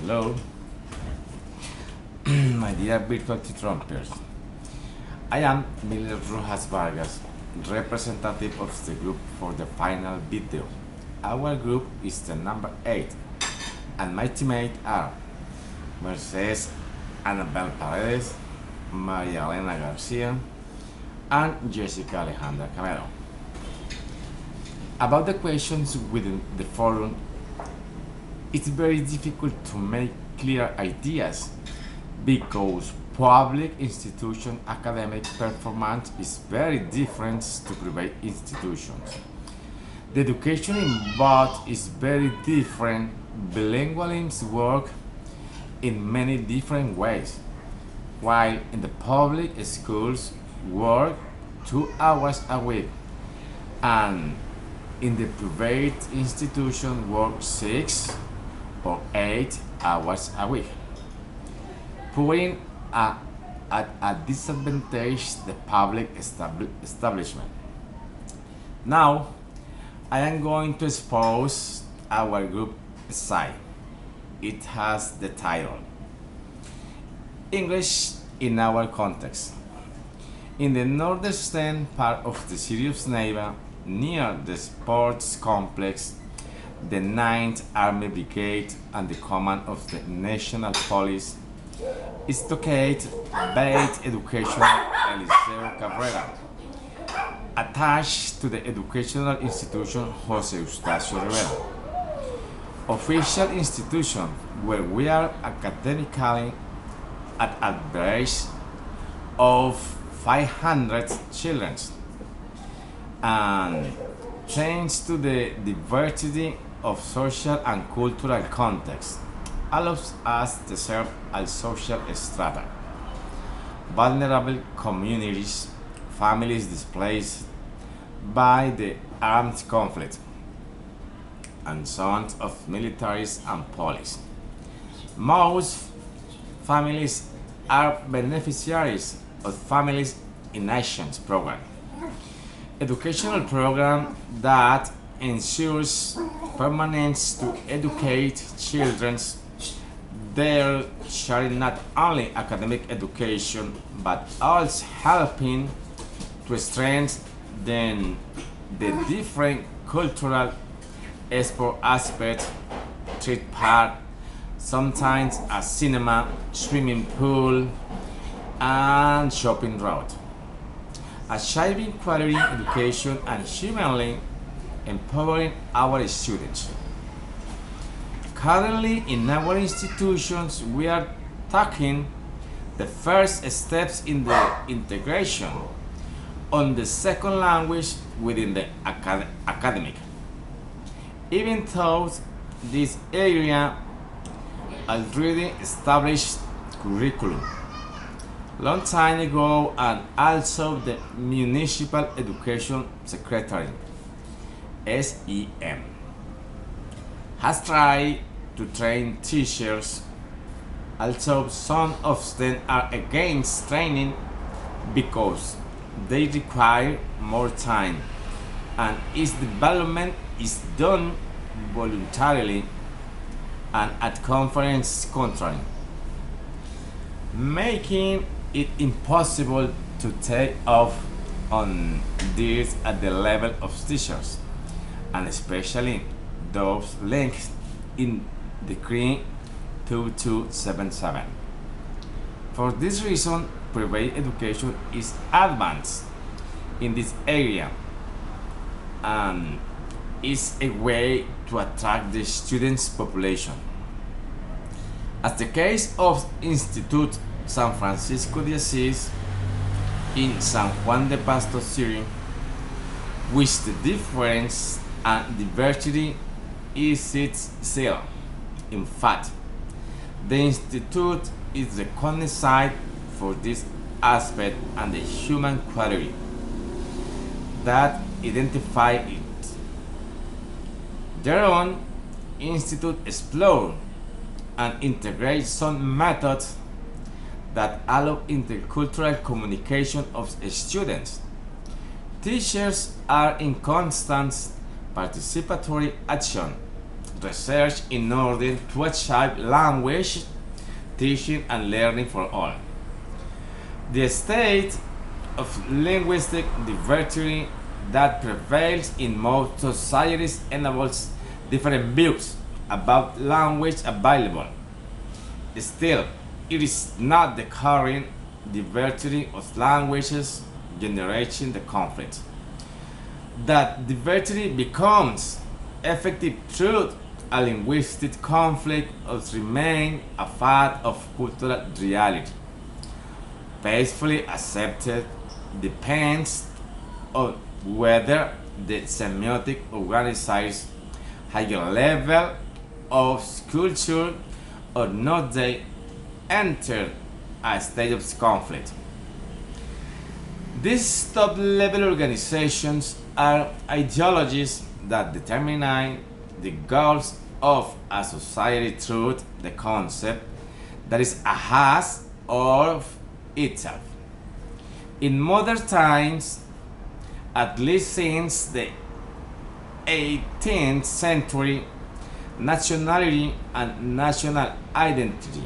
Hello, my dear virtual trumpers. I am Miller Rojas Vargas, representative of the group for the final video. Our group is the number 8, and my teammates are Mercedes Anabel Paredes, Maria Elena Garcia, and Jessica Alejandra Camero. About the questions within the forum, it's very difficult to make clear ideas because public institution academic performance is very different to private institutions. The education in both is very different. Bilingualism work in many different ways, while in the public schools work 2 hours a week, and in the private institution work 6 or 8 hours a week, putting at a disadvantage the public establishment. Now, I am going to expose our group site. It has the title English in our context. In the northeastern part of the city of Neiva, near the sports complex, the 9th Army Brigade and the command of the National Police is located Beit Educational Eliseo Cabrera, attached to the educational institution Jose Eustacio Rivera, official institution where we are academically at average of 500 children, and thanks to the diversity of social and cultural context allows us to serve as social strata, vulnerable communities, families displaced by the armed conflict, and sons of militaries and police. Most families are beneficiaries of Families in Actions program, educational program that ensures permanence to educate children there, sharing not only academic education but also helping to strengthen the different cultural sport aspects, street park, sometimes a cinema, swimming pool, and shopping route. Achieving quality education and humanly empowering our students. Currently, in our institutions, we are taking the first steps in the integration on the second language within the academic. Even though this area already established curriculum long time ago, and also the Municipal Education Secretary (SEM) has tried to train teachers. Also, some of them are against training because they require more time, and its development is done voluntarily and at conference contrary, making it impossible to take off on this at the level of teachers, and especially those linked in Decree 2277. For this reason, private education is advanced in this area and is a way to attract the students' population. As the case of Institute San Francisco de Asís in San Juan de Pasto City, which the difference and diversity is its seal. In fact, the institute is recognized for this aspect and the human quality that identify it. Their own institute explore and integrate some methods that allow intercultural communication of students. Teachers are in constant participatory action research in order to achieve language teaching and learning for all. The state of linguistic diversity that prevails in most societies enables different views about language available. Still, it is not the current diversity of languages generating the conflict. That diversity becomes effective through a linguistic conflict must remain a fact of cultural reality. Peacefully accepted depends on whether the semiotic organizes higher level of culture or not they enter a state of conflict. These top level organizations are ideologies that determine the goals of a society through the concept that is a has of itself. In modern times, at least since the 18th century, nationality and national identity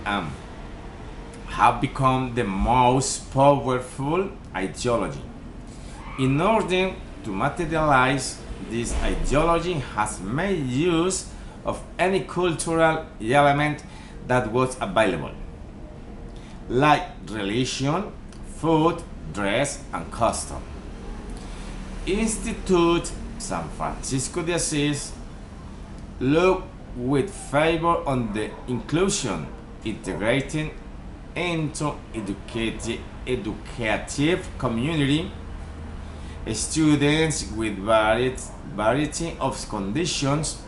have become the most powerful ideology. In order to materialize this ideology has made use of any cultural element that was available, like religion, food, dress, and custom. Institute San Francisco de Assis looked with favor on the inclusion, integrating into educative community students with variety of conditions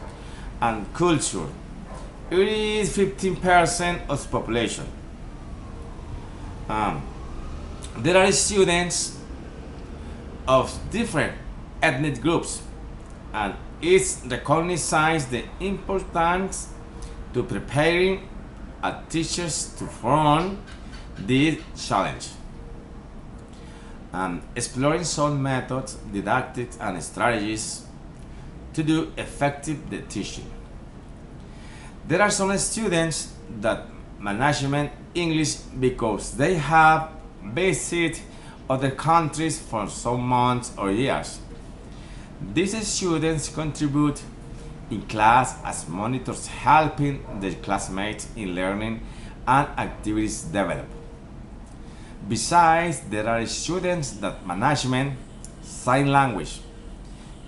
and culture. It is 15% of population. There are students of different ethnic groups, and it recognizes the importance to preparing teachers to front this challenge. Exploring some methods, didactics, and strategies to do effective the teaching. There are some students that management English because they have visited other countries for some months or years. These students contribute in class as monitors, helping their classmates in learning and activities develop. Besides, there are students that management sign language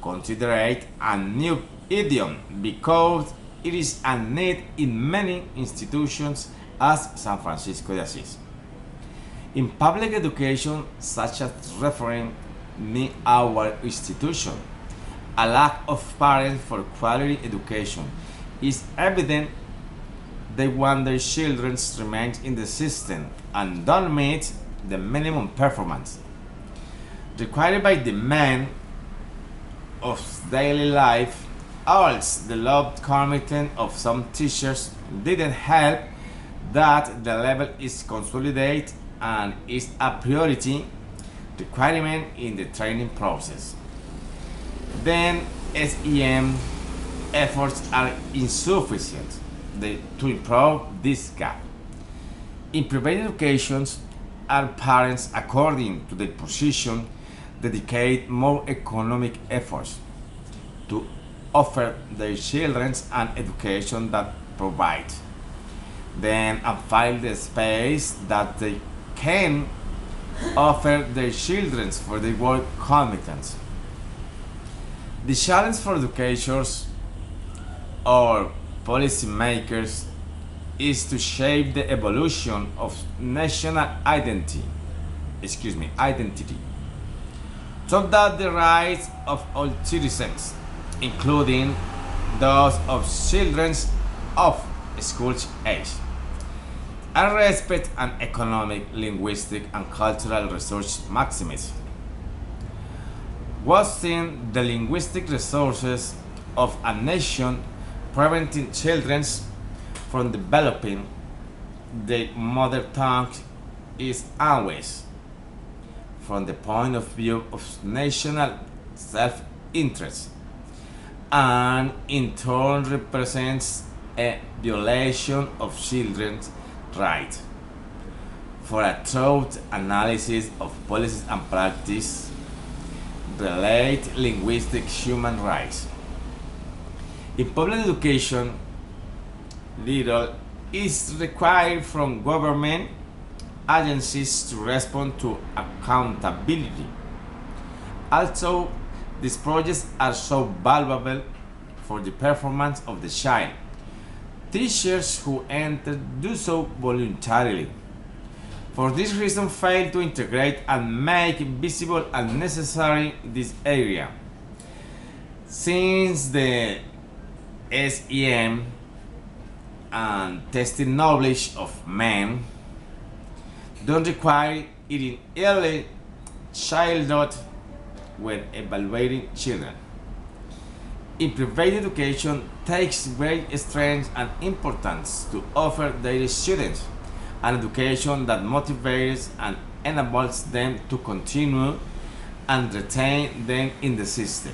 considerate a new idiom because it is a need in many institutions as San Francisco de Assis. In public education, such as referring in our institution, a lack of parents for quality education is evident. They want their children to remain in the system and don't meet the minimum performance required by the men of daily life. Also, the low commitment of some teachers didn't help that the level is consolidated and is a priority requirement in the training process. Then SEM efforts are insufficient to improve this gap. In private educations, our parents, according to their position, dedicate more economic efforts to offer their children an education that provides them and find the space that they can offer their children for their work competence. The challenge for educators or policymakers is to shape the evolution of national identity, so that the rights of all citizens, including those of children of school age, and respect an economic, linguistic, and cultural resource maximism. Wasting the linguistic resources of a nation, preventing children from developing their mother tongue is always, from the point of view of national self-interest, and in turn represents a violation of children's rights. For a thorough analysis of policies and practice relate linguistic human rights. In public education, little is required from government agencies to respond to accountability. Also, these projects are so valuable for the performance of the child. Teachers who enter do so voluntarily. For this reason, fail to integrate and make visible and necessary this area. Since the SEM and testing knowledge of men don't require it in early childhood when evaluating children. In private education takes great strength and importance to offer their students an education that motivates and enables them to continue and retain them in the system,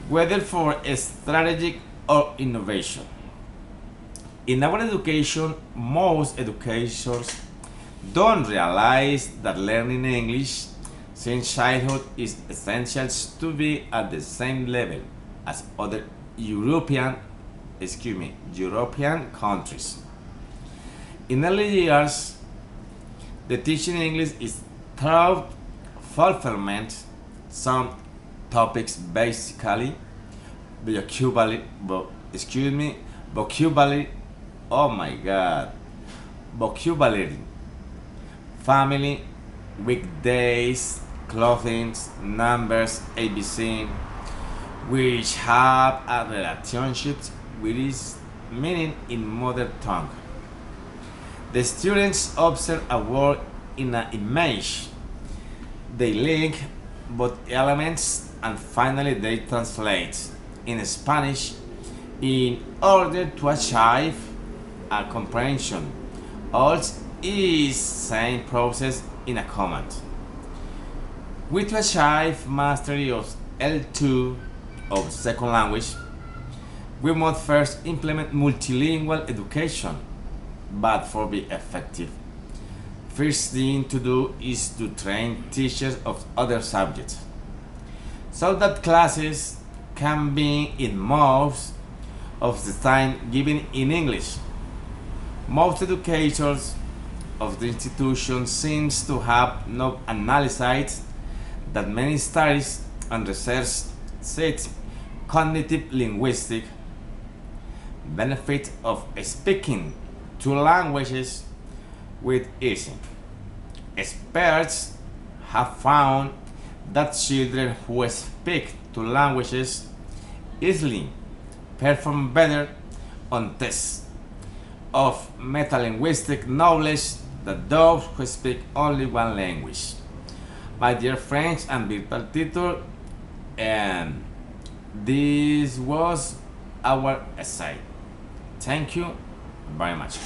whether for strategic or innovation. In our education, most educators don't realize that learning English since childhood is essential to be at the same level as other European countries. In early years, the teaching English is through fulfillment. Some topics basically vocabulary, vocabulary, oh my god, vocabulary, family, weekdays, clothing, numbers, ABC, which have a relationship with its meaning in mother tongue. The students observe a word in an image. They link both elements and finally they translate in Spanish in order to achieve a comprehension. Also is same process in a command. We to achieve mastery of L2 of second language, we must first implement multilingual education. But for be effective, first thing to do is to train teachers of other subjects so that classes can be in most of the time given in English. Most educators of the institution seems to have not analyzed that many studies and research set cognitive linguistic benefit of speaking two languages with ease. Experts have found that children who speak two languages easily perform better on tests of metalinguistic knowledge than those who speak only one language. My dear friends and virtual tutor, and this was our essay. Thank you very much.